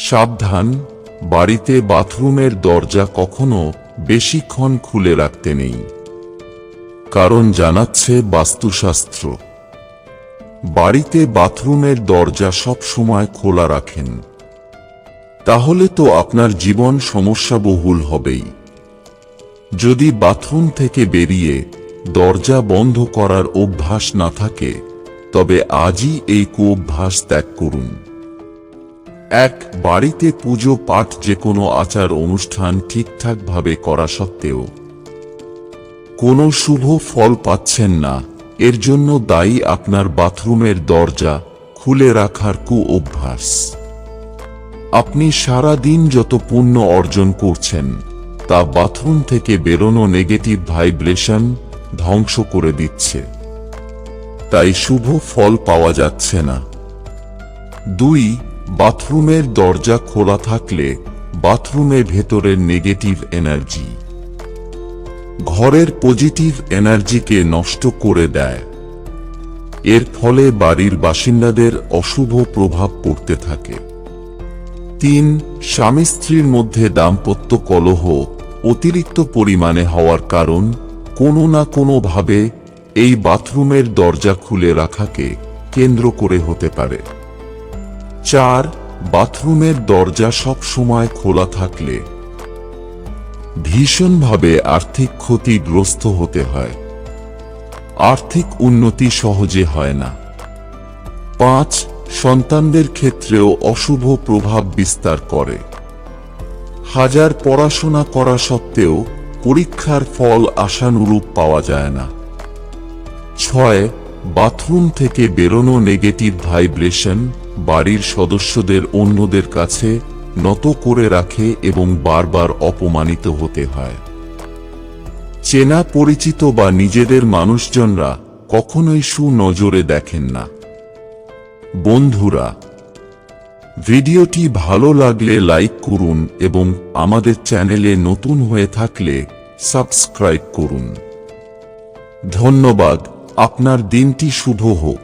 সাবধান, বাড়িতে বাথরুমের দরজা কখনো বেশিক্ষণ খুলে রাখতে নেই, কারণ জানাচ্ছে বাস্তুশাস্ত্র বাড়িতে বাথরুমের দরজা সব সময় খোলা রাখেন, তাহলে তো আপনার জীবন সমস্যাবহুল হবেই। যদি বাথরুম থেকে বেরিয়ে দরজা বন্ধ করার অভ্যাস না থাকে, তবে আজই এই কুঅভ্যাস ত্যাগ করুন। 1. বাড়িতে পুজো পাঠ যে কোনো আচার অনুষ্ঠান ঠিকঠাকভাবে করা সত্ত্বেও কোনো শুভ ফল পাচ্ছেন না, এর জন্য দায়ী আপনার বাথরুমের দরজা খুলে রাখার কুঅভ্যাস। আপনি সারা দিন যত পুণ্য অর্জন করছেন, তা বাথরুম থেকে বেরোনো নেগেটিভ ভাইব্রেশন ধ্বংস করে দিচ্ছে, তাই শুভ ফল পাওয়া যাচ্ছে না। 2. বাথরুমের দরজা খোলা থাকলে বাথরুমের ভেতরের নেগেটিভ এনার্জি ঘরের পজিটিভ এনার্জিকে নষ্ট করে দেয়। এর ফলে বাড়ির বাসিন্দাদের অশুভ প্রভাব পড়তে থাকে। 3. স্বামী স্ত্রীর মধ্যে দাম্পত্য কলহ অতিরিক্ত পরিমাণে হওয়ার কারণ কোনো না কোনোভাবে এই বাথরুমের দরজা খুলে রাখাকে কেন্দ্র করে হতে পারে। 4. বাথরুমের দরজা সব সময় খোলা থাকলে ভীষণভাবে আর্থিক ক্ষতিগ্রস্ত হতে হয়, আর্থিক উন্নতি সহজে হয় না। 5. সন্তানদের ক্ষেত্রেও অশুভ প্রভাব বিস্তার করে। হাজার পড়াশোনা করা সত্ত্বেও পরীক্ষার ফল আশানুরূপ পাওয়া যায় না। 6. বাথরুম থেকে বেরোনো নেগেটিভ ভাইব্রেশন বাড়ির সদস্যদের অন্যদের কাছে নত করে রাখে এবং বারবার অপমানিত হতে হয়। চেনা পরিচিত বা নিজেদের মানুষজনরা কখনোই সুনজরে দেখেন না। বন্ধুরা, ভিডিওটি ভালো লাগলে লাইক করুন এবং আমাদের চ্যানেলে নতুন হয়ে থাকলে সাবস্ক্রাইব করুন। ধন্যবাদ। আপনার দিনটি শুভ হোক।